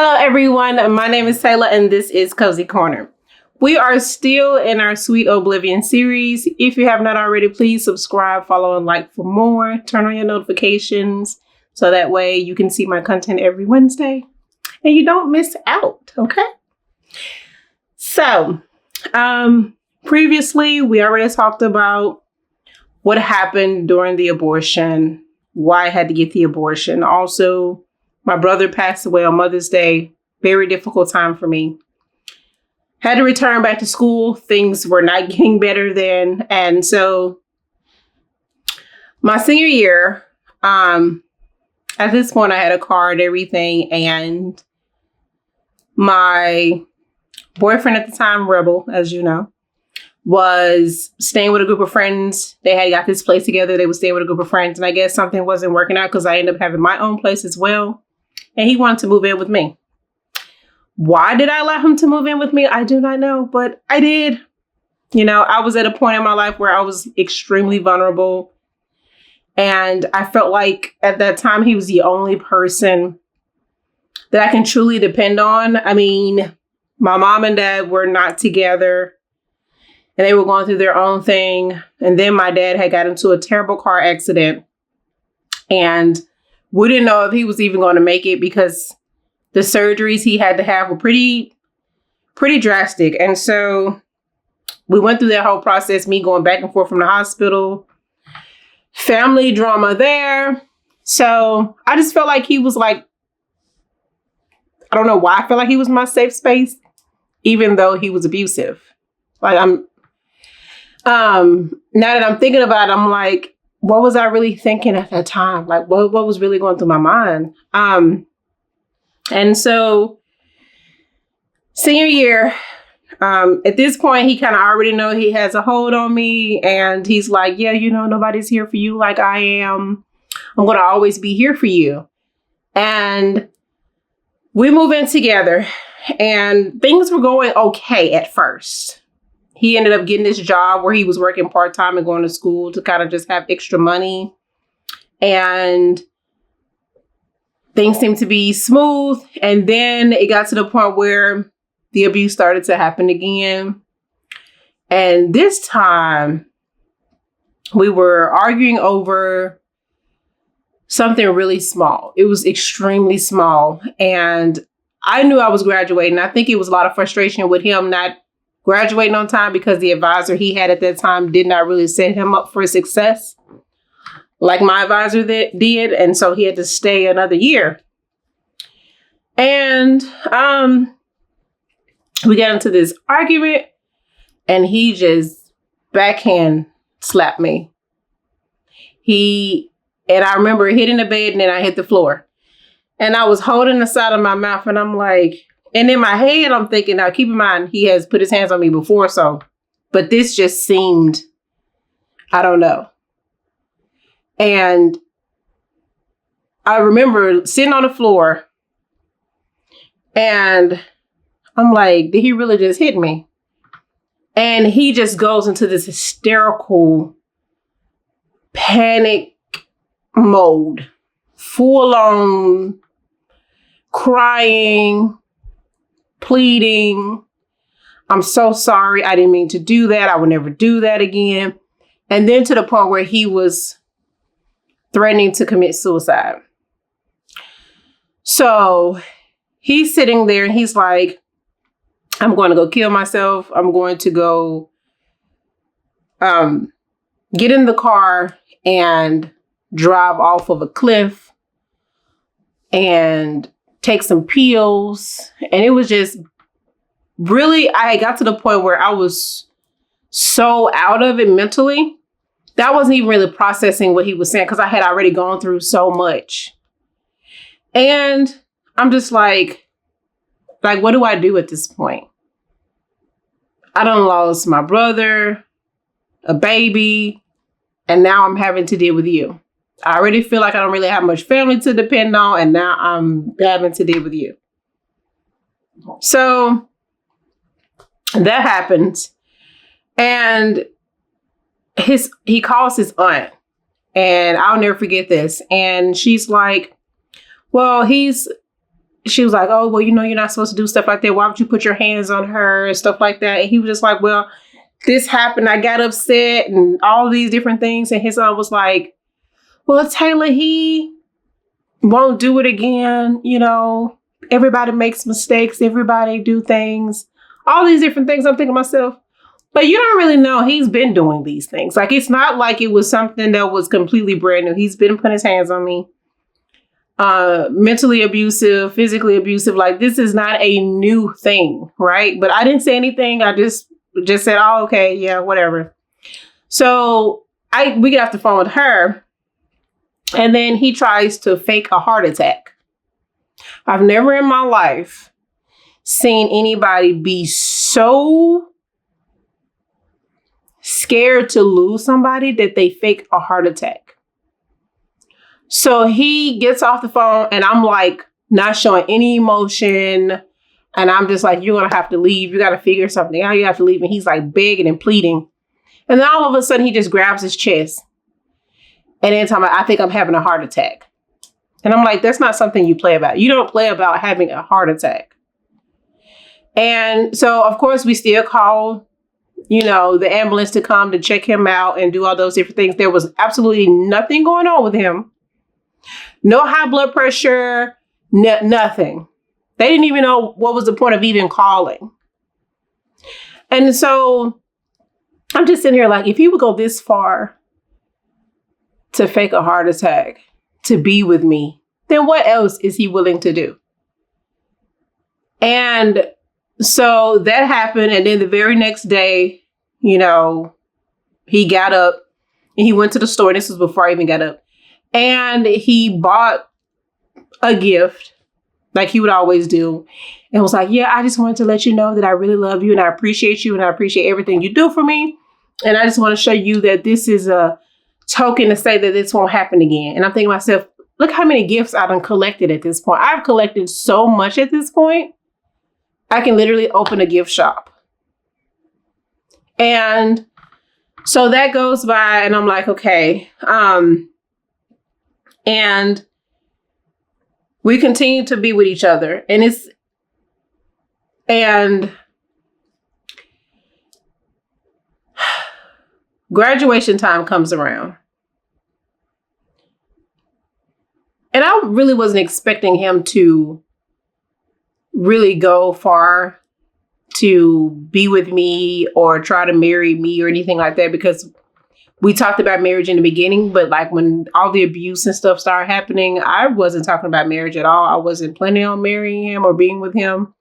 Hello, everyone. My name is Taylor, and this is Cozy Corner. We are still in our Sweet Oblivion series. If you have not already, please subscribe, follow, and like for more. Turn on your notifications so that way you can see my content every Wednesday and you don't miss out, okay? So, previously, we already talked about what happened during the abortion, why I had to get the abortion. Also, my brother passed away on Mother's Day. Very difficult time for me. Had to return back to school. Things were not getting better then. And so my senior year, at this point, I had a car and everything. And my boyfriend at the time, Rebel, as you know, was staying with a group of friends. They had got this place together. They would stay with a group of friends. And I guess something wasn't working out because I ended up having my own place as well. And he wanted to move in with me. Why did I allow him to move in with me? I do not know, but I did. You know, I was at a point in my life where I was extremely vulnerable. And I felt like at that time, he was the only person that I can truly depend on. I mean, my mom and dad were not together and they were going through their own thing. And then my dad had got into a terrible car accident. And we didn't know if he was even going to make it because the surgeries he had to have were pretty drastic. And so we went through that whole process, me going back and forth from the hospital, family drama there. So I just felt like he was like, I don't know why I felt like he was my safe space, even though he was abusive. Like now that I'm thinking about it, I'm like, what was I really thinking at that time? Like, what was really going through my mind? And so senior year, at this point, he kind of already know he has a hold on me. And he's like, yeah, you know, nobody's here for you like I am. I'm going to always be here for you. And we move in together and things were going okay at first. He ended up getting this job where he was working part-time and going to school to kind of just have extra money. And things seemed to be smooth. And then it got to the point where the abuse started to happen again. And this time we were arguing over something really small. It was extremely small. And I knew I was graduating. I think it was a lot of frustration with him not graduating on time because the advisor he had at that time did not really set him up for success like my advisor did. And so he had to stay another year. And we got into this argument and he just backhand slapped me. And I remember hitting the bed and then I hit the floor. And I was holding the side of my mouth and I'm like, and in my head, I'm thinking, now keep in mind, he has put his hands on me before, but this just seemed, I don't know. And I remember sitting on the floor and I'm like, did he really just hit me? And he just goes into this hysterical panic mode, full on crying, pleading, I'm so sorry. I didn't mean to do that. I would never do that again. And then to the point where he was threatening to commit suicide. So he's sitting there and he's like, I'm going to go kill myself. I'm going to go get in the car and drive off of a cliff and take some pills. And it was just really, I got to the point where I was so out of it mentally that I wasn't even really processing what he was saying because I had already gone through so much. And I'm just like, what do I do at this point? I done lost my brother, a baby, and now I'm having to deal with you. I already feel like I don't really have much family to depend on, and now I'm having to deal with you. So that happens. And he calls his aunt, and I'll never forget this. And she's like, well, she was like, oh, well, you know, you're not supposed to do stuff like that. Why would you put your hands on her and stuff like that? And he was just like, well, this happened. I got upset and all these different things. And his son was like, well, Taylor, he won't do it again. You know, everybody makes mistakes. Everybody do things, all these different things. I'm thinking to myself, but you don't really know. He's been doing these things. Like, it's not like it was something that was completely brand new. He's been putting his hands on me. Mentally abusive, physically abusive. Like, this is not a new thing, right? But I didn't say anything. I just said, oh, okay, yeah, whatever. So we get off the phone with her, and then he tries to fake a heart attack. I've never in my life seen anybody be so scared to lose somebody that they fake a heart attack. So he gets off the phone, and I'm like, not showing any emotion. And I'm just like, you're going to have to leave. You got to figure something out. You have to leave. And he's like begging and pleading. And then all of a sudden he just grabs his chest. And then talking about, I think I'm having a heart attack. And I'm like, that's not something you play about. You don't play about having a heart attack. And so, of course, we still call, you know, the ambulance to come to check him out and do all those different things. There was absolutely nothing going on with him. No high blood pressure, nothing. They didn't even know what was the point of even calling. And so I'm just sitting here like, if he would go this far to fake a heart attack to be with me, then what else is he willing to do? And so that happened. And then the very next day, you know, he got up and he went to the store. This was before I even got up. And he bought a gift like he would always do. And was like, yeah, I just wanted to let you know that I really love you and I appreciate you and I appreciate everything you do for me. And I just want to show you that this is a token to say that this won't happen again. And I'm thinking to myself, look how many gifts I've done collected at this point. I've collected so much at this point. I can literally open a gift shop. And so that goes by and I'm like, okay. And we continue to be with each other. And graduation time comes around. And I really wasn't expecting him to really go far to be with me or try to marry me or anything like that, because we talked about marriage in the beginning, but like when all the abuse and stuff started happening, I wasn't talking about marriage at all. I wasn't planning on marrying him or being with him.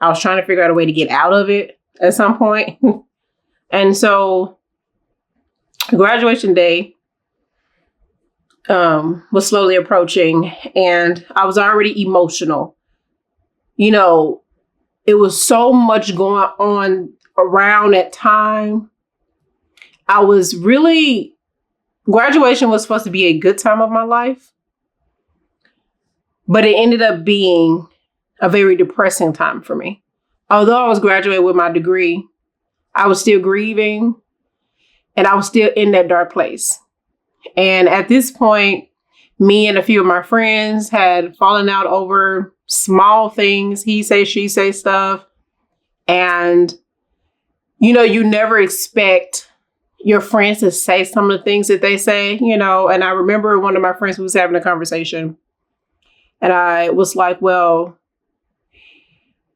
I was trying to figure out a way to get out of it at some point. And so graduation day was slowly approaching and I was already emotional. You know, it was so much going on around that time. I was really, graduation was supposed to be a good time of my life, but it ended up being a very depressing time for me. Although I was graduating with my degree, I was still grieving and I was still in that dark place. And at this point, me and a few of my friends had fallen out over small things, he say, she say stuff. And, you know, you never expect your friends to say some of the things that they say, you know. And I remember one of my friends was having a conversation and I was like, well,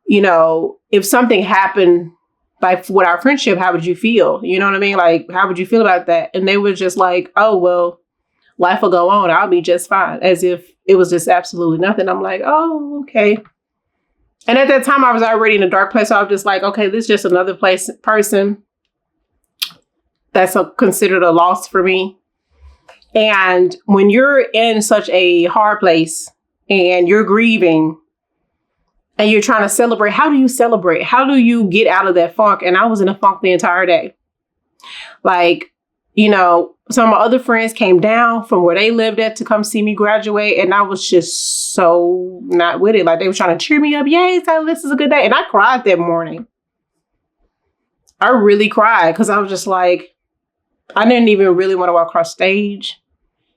you know, if something happened like with our friendship, how would you feel? You know what I mean? Like, how would you feel about that? And they were just like, oh, well, life will go on. I'll be just fine. As if it was just absolutely nothing. I'm like, oh, okay. And at that time I was already in a dark place. So I was just like, okay, this is just another person that's considered a loss for me. And when you're in such a hard place and you're grieving and you're trying to celebrate, how do you celebrate? How do you get out of that funk? And I was in a funk the entire day. Like, you know, some of my other friends came down from where they lived at to come see me graduate. And I was just so not with it. Like, they were trying to cheer me up. Yay, so this is a good day. And I cried that morning. I really cried because I was just like, I didn't even really want to walk across stage.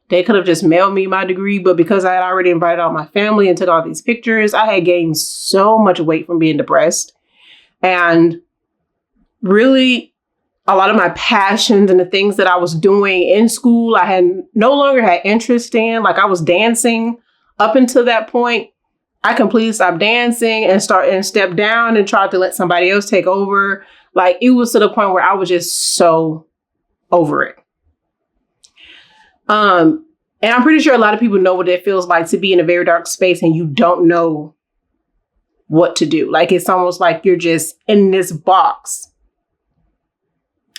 They could have just mailed me my degree, but because I had already invited all my family and took all these pictures, I had gained so much weight from being depressed. And really, a lot of my passions and the things that I was doing in school, I had no longer had interest in. Like, I was dancing up until that point. I completely stopped dancing and stepped down and tried to let somebody else take over. Like, it was to the point where I was just so over it. And I'm pretty sure a lot of people know what it feels like to be in a very dark space and you don't know what to do. Like, it's almost like you're just in this box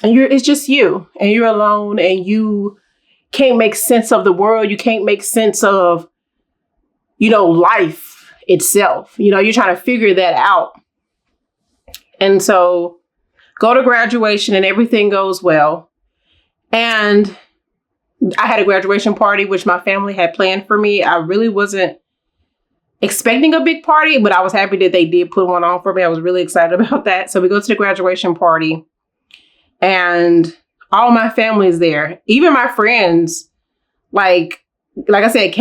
and it's just you and you're alone and you can't make sense of the world. You can't make sense of, life itself. You're trying to figure that out. And so go to graduation and everything goes well. And I had a graduation party, which my family had planned for me. I really wasn't expecting a big party, but I was happy that they did put one on for me. I was really excited about that. So we go to the graduation party and all my family is there. Even my friends, like I said,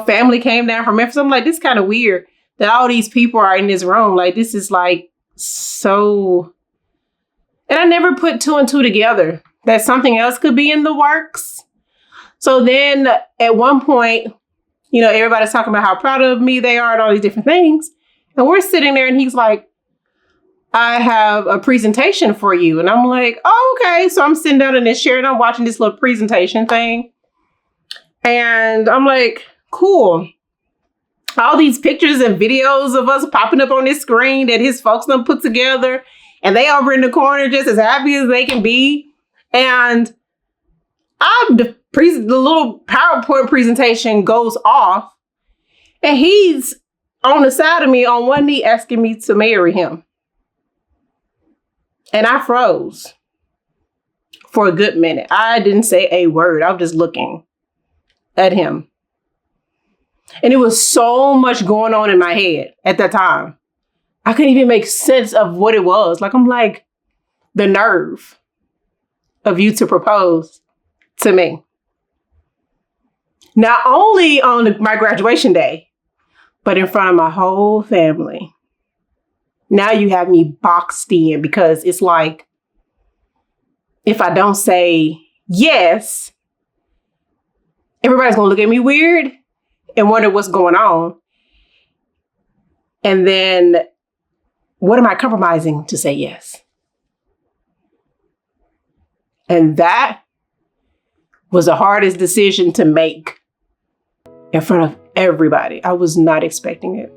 family came down from Memphis. I'm like, this is kind of weird that all these people are in this room. Like, this is like so. And I never put two and two together that something else could be in the works. So then at one point, everybody's talking about how proud of me they are and all these different things. And we're sitting there and he's like, I have a presentation for you. And I'm like, oh, okay. So I'm sitting down in this chair and I'm watching this little presentation thing. And I'm like, cool. All these pictures and videos of us popping up on this screen that his folks done put together. And they over in the corner just as happy as they can be. And the little PowerPoint presentation goes off. And he's on the side of me on one knee asking me to marry him. And I froze for a good minute. I didn't say a word. I was just looking at him. And it was so much going on in my head at that time. I couldn't even make sense of what it was. Like, I'm like, the nerve of you to propose to me. Not only on my graduation day, but in front of my whole family. Now you have me boxed in because it's like, if I don't say yes, everybody's going to look at me weird and wonder what's going on. And then what am I compromising to say yes? And that was the hardest decision to make in front of everybody. I was not expecting it.